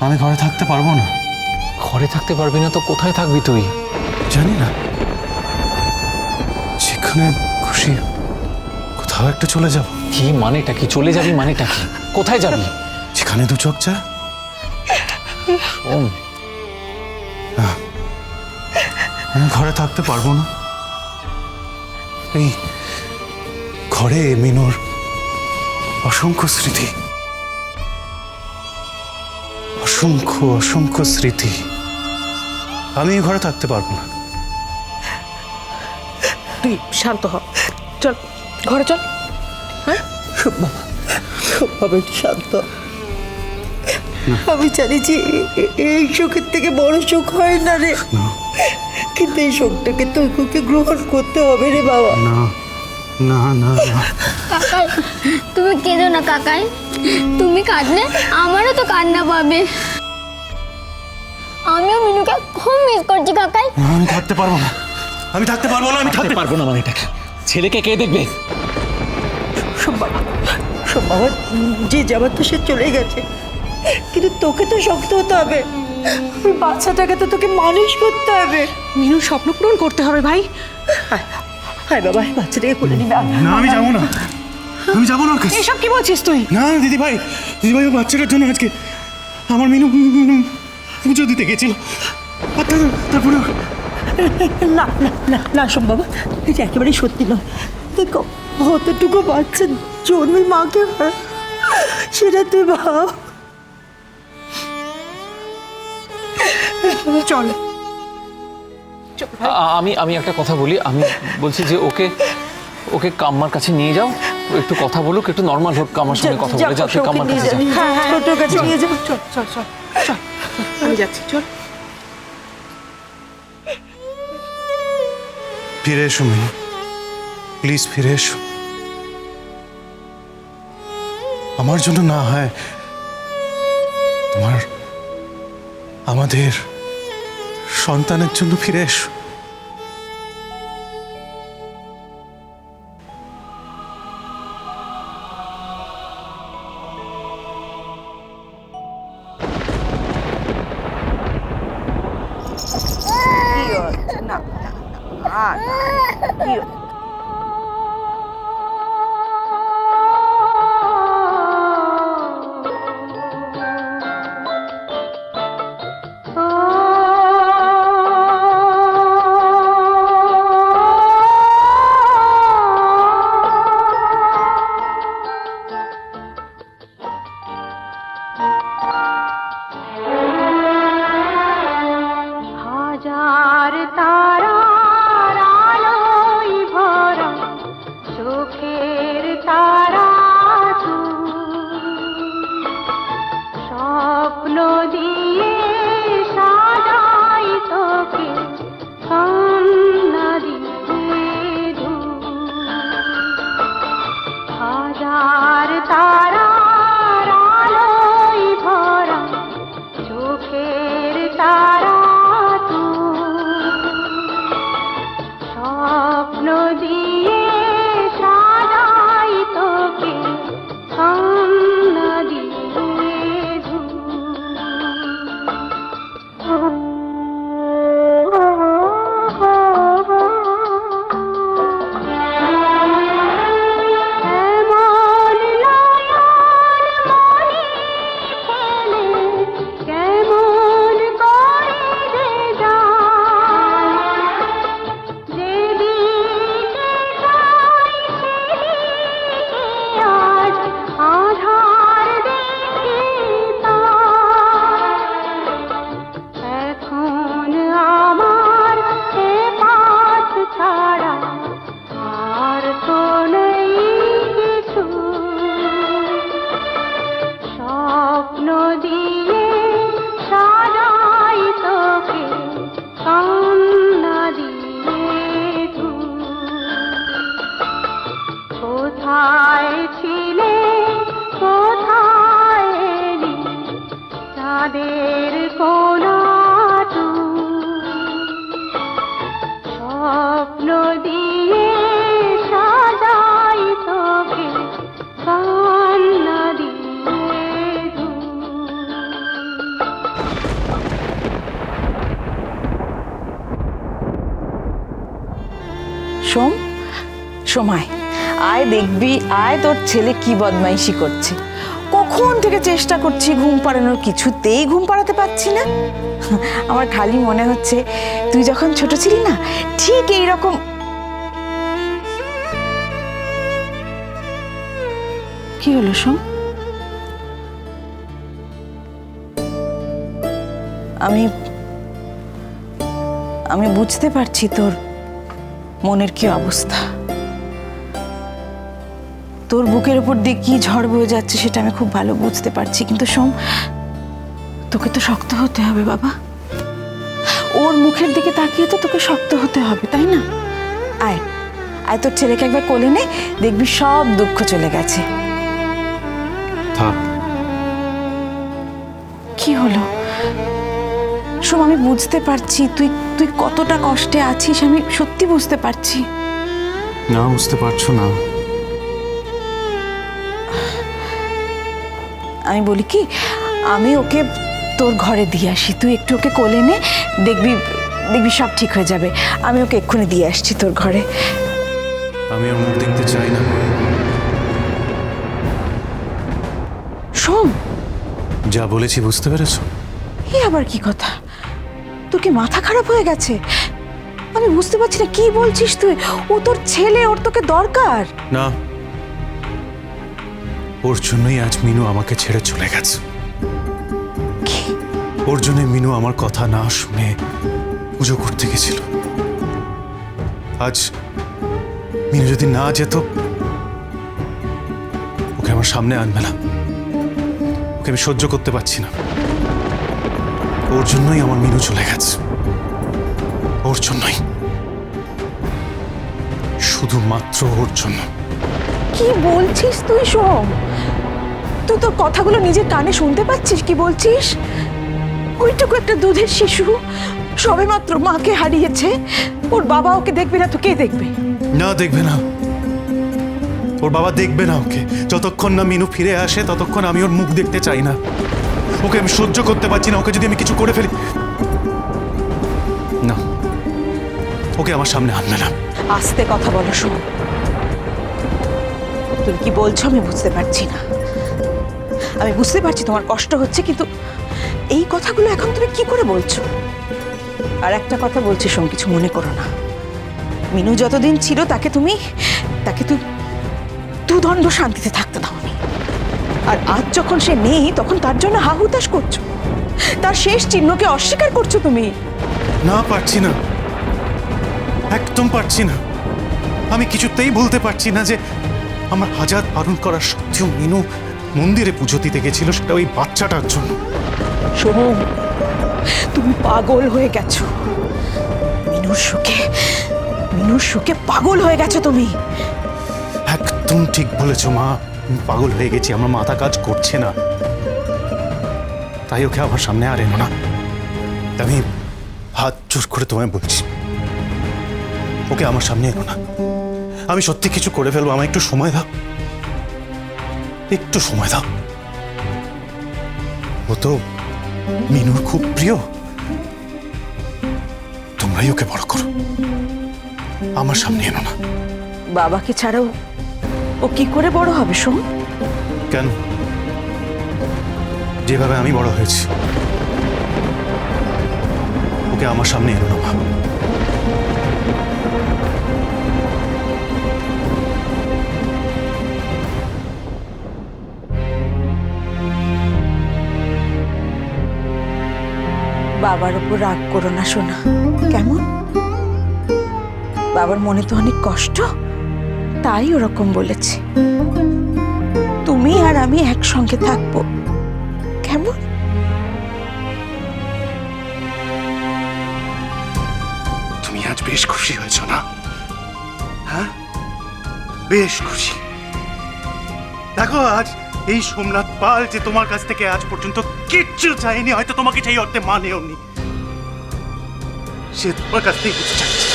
আমি ঘরে থাকতে পারবো না। ঘরে থাকতে পারবি না তো কোথায় থাকবি তুই? জানি না, যেখানে খুশি কোথাও একটা চলে যাব। কি মানেটা কি? চলে যাবি মানেটা কি? কোথায় যাবি? যেখানে দু চোখ যায়। ওম, আমি ঘরে থাকতে পারবো না। এই ঘরে মিনুর অসংখ্য স্মৃতি, অসংখ্য অসংখ্য স্মৃতি। আমি এই ঘরে থাকতে পারবো না। তুই শান্ত হ, চল ঘরে চল। হ্যাঁ বাবা একটু শান্ত। আমি জানি যে এই শোকের থেকে বড় শোক হয় না রে, কিন্তু এই শোকটাকে তোকে গ্রহণ করতে হবে রে বাবা। না না না না। কাকাই, তুমি কেঁদো না কাকাই। তুমি কাঁদলে আমারও তো কান্না পাবে। আমিও মিনুকে খুব মিস করছি কাকাই। আমি থাকতে পারবো না, আমি থাকতে পারবো না, আমি থাকতে পারবো না মানেটা কি? ছেলেকে কে দেখবে? শোন বাবা, শোন বাবা, যে যাবার তো সে চলে গেছে, কিন্তু তোকে তো শক্ত হতে হবে। ওই বাচ্চাটাকে তো তোকে মানুষ করতে হবে। মিনুর স্বপ্ন পূরণ করতে হবে ভাই। হায় হায় বাবা, বাচ্চাটাকে কোলে নিবে। না, আমি যাবো না, আমি যাবো না ওর কাছে। এসব কি বলছিস তুই? না দিদি ভাই, দিদি ভাই, ও বাচ্চাটার জন্য আজকে আমার মিনু পুজো দিতে গেছিল, আর তারপরে না না না না শোন বাবা, এটা একেবারেই সত্যি নয়। দেখো কতটুকু বাচ্চা জন্মে মাকে হারায়, সেটা তুই ভাব। চল আমি আমি একটা কথা বলি। আমি বলছি যে ওকে ওকে কাম্মার কাছে নিয়ে যাও, ও একটু কথা বলুক, একটু নর্মাল হোক, কাম্মার সঙ্গে কথা বলে যাও। তুই কাম্মার কাছে যা। তোর কাছে নিয়ে যাও। চল চল চল চল, আমি যাচ্ছি, চল। ফিরে এসো মিনু, প্লিজ ফিরে এসো। আমার জন্য না হয় তোমার, আমাদের সন্তানের জন্য ফিরে এসো। হাজার তারার আলোয় ভরা চোখের তারা স্বপ্ন দিয়ে সাজাই তোকে কান্না দিয়ে হাজার তারার আলোয় ভরা চোখের তারা স্বপ্ন দিয়ে সাজাই তোকে কান্না দিয়ে এমন নয়ন মনে ফেলে কেমন করে যে যায়, যেদিকে যাই সেদিকে আজ আধার দেখি তার। এখন আমার এ পথ ছাড়া আর তো নেই কিছু, স্বপ্ন দিয়ে সাজাই তোকে কান্না দিয়ে কোথায় ছিলে কোথায় এলি চাঁদের কোনা স্বপ্ন দিয়ে সাজাই তোকে কান্না দিয়ে সোম, সময় আয় দেখবি, আয় তোর ছেলে কি বদমাইশি করছে। কখন থেকে চেষ্টা করছি ঘুম পাড়ানোর, কিছুতেই ঘুম পাড়াতে পারছি না। আমার খালি মনে হচ্ছে তুই যখন ছোট ছিলি না, ঠিক এইরকম। কি হলো সোম? আমি বুঝতে পারছি তোর মনের কি অবস্থা। তোর বুকের উপর দিয়ে কি ঝড় বয়ে যাচ্ছে সেটা আমি খুব ভালো বুঝতে পারছি, কিন্তু সোম, তোকে তো শক্ত হতে হবে বাবা। ওর মুখের দিকে তাকিয়ে তো তোকে শক্ত হতে হবে, তাই না? আয় আয়, তোর ছেলেকে একবার কোলে নে, দেখবি সব দুঃখ চলে গেছে। থাক। কি হলো সোম? আমি বুঝতে পারছি তুই তুই কতটা কষ্টে আছিস, আমি সত্যি বুঝতে পারছি। না, বুঝতে পারছো না। আমি বলি কি, আমি ওকে তোর ঘরে দিয়ে আসি, তুই একটু ওকে কোলে নে, দেখবি দেখবি সব ঠিক হয়ে যাবে। আমি ওকে এক্ষুনি দিয়ে আসছি তোর ঘরে। আমি ওর মুখ দেখতে চাই না। সোম, যা বলেছি বুঝতে পেরেছো? এ আবার কি কথা? তোর কি মাথা খারাপ হয়ে গেছে? আমি বুঝতে পারছি না কি বলছিস তুই। ও তোর ছেলে, ওর তোকে দরকার। না, ওর জন্যই আজ মিনু আমাকে ছেড়ে চলে গেছে। কি? ওর জন্য মিনু আমার কথা না শুনে পুজো করতে গেছিল। আজ মিনু যদি না যেত, ওকে আমার সামনে আনবে না। ওকে আমি সহ্য করতে পারছি না। ওর জন্যই আমার মিনু চলে গেছে, ওর জন্যই, শুধুমাত্র ওর জন্য। কি বলছিস তুই সোম? তুই তোর কথাগুলো নিজের কানে শুনতে পাচ্ছিস কি বলছিস? ওইটুকু একটা দুধের শিশু সবেমাত্র মাকে হারিয়েছে, ওর বাবা ওকে দেখবে না তো কে দেখবে? না, দেখবে না। ওর বাবা দেখবে না ওকে। যতক্ষণ না মিনু ফিরে আসে ততক্ষণ আমি ওর মুখ দেখতে চাই না। ওকে আমি সহ্য করতে পারছি না। ওকে যদি আমি কিছু করে ফেলি, না, ওকে আমার সামনে আনবে না। আস্তে কথা বলো সোম। তুমি কি বলছো আমি বুঝতে পারছি না। আমি বুঝতে পারছি তোমার কষ্ট হচ্ছে, কিন্তু এই কথাগুলো এখন তুমি কি করে বলছো? আর একটা কথা বলছি সোম, কিছু মনে করো না। মিনু যতদিন ছিল তাকে তুমি দুদণ্ড শান্তিতে থাকতে দাওনি। আর আজ যখন সে নেই তখন তার জন্য হাহুতাশ করছো, তার শেষ চিহ্নকে অস্বীকার করছো তুমি। না, পারছি না, একদম পারছি না। আমি কিছুতেই বলতে পারছি না যে আমার হাজার বারণ করার সত্ত্বেও মিনু মন্দিরে পুজো দিতে গেছিল, সেটা ওই বাচ্চাটার জন্য। সোম, তুমি পাগল হয়ে গেছো। মিনুর সুখে পাগল হয়ে গেছো তুমি। একদম ঠিক বলেছো মা, আমি পাগল হয়ে গেছি। আমার মাথা কাজ করছে না। তাই ওকে আমার সামনে আর এনো না। আমি হাত জোর করে তোমায় বলছি, ওকে আমার সামনে এনো না। আমি সত্যি কিছু করে ফেলবো। আমায় একটু সময় দাও, একটু সময় দাও। ও তো মিনুর খুব প্রিয়। তোমরাই ওকে বড় করো, আমার সামনে এনো না। বাবাকে ছাড়াও ও কি করে বড় হবে সোম? কেন? যেভাবে আমি বড় হয়েছি, ওকে আমার সামনে এনো না মা। বাবার উপর রাগ করো না সোনা, কেমন? বাবার মনে তো অনেক কষ্ট, তাই ওরকম বলেছে। তুমি আর আমি একসঙ্গে থাকবো, কেমন? তুমি আজ বেশ খুশি হয়েছ না? হ্যাঁ, বেশ খুশি। দেখো, আজ এই সোমনাথ পাল যে তোমার কাছ থেকে আজ পর্যন্ত কিচ্ছু চাইনি, হয়তো তোমাকে সেই অর্থে মানেও নি, সে তোমার কাছ থেকে কিছু চাইছে।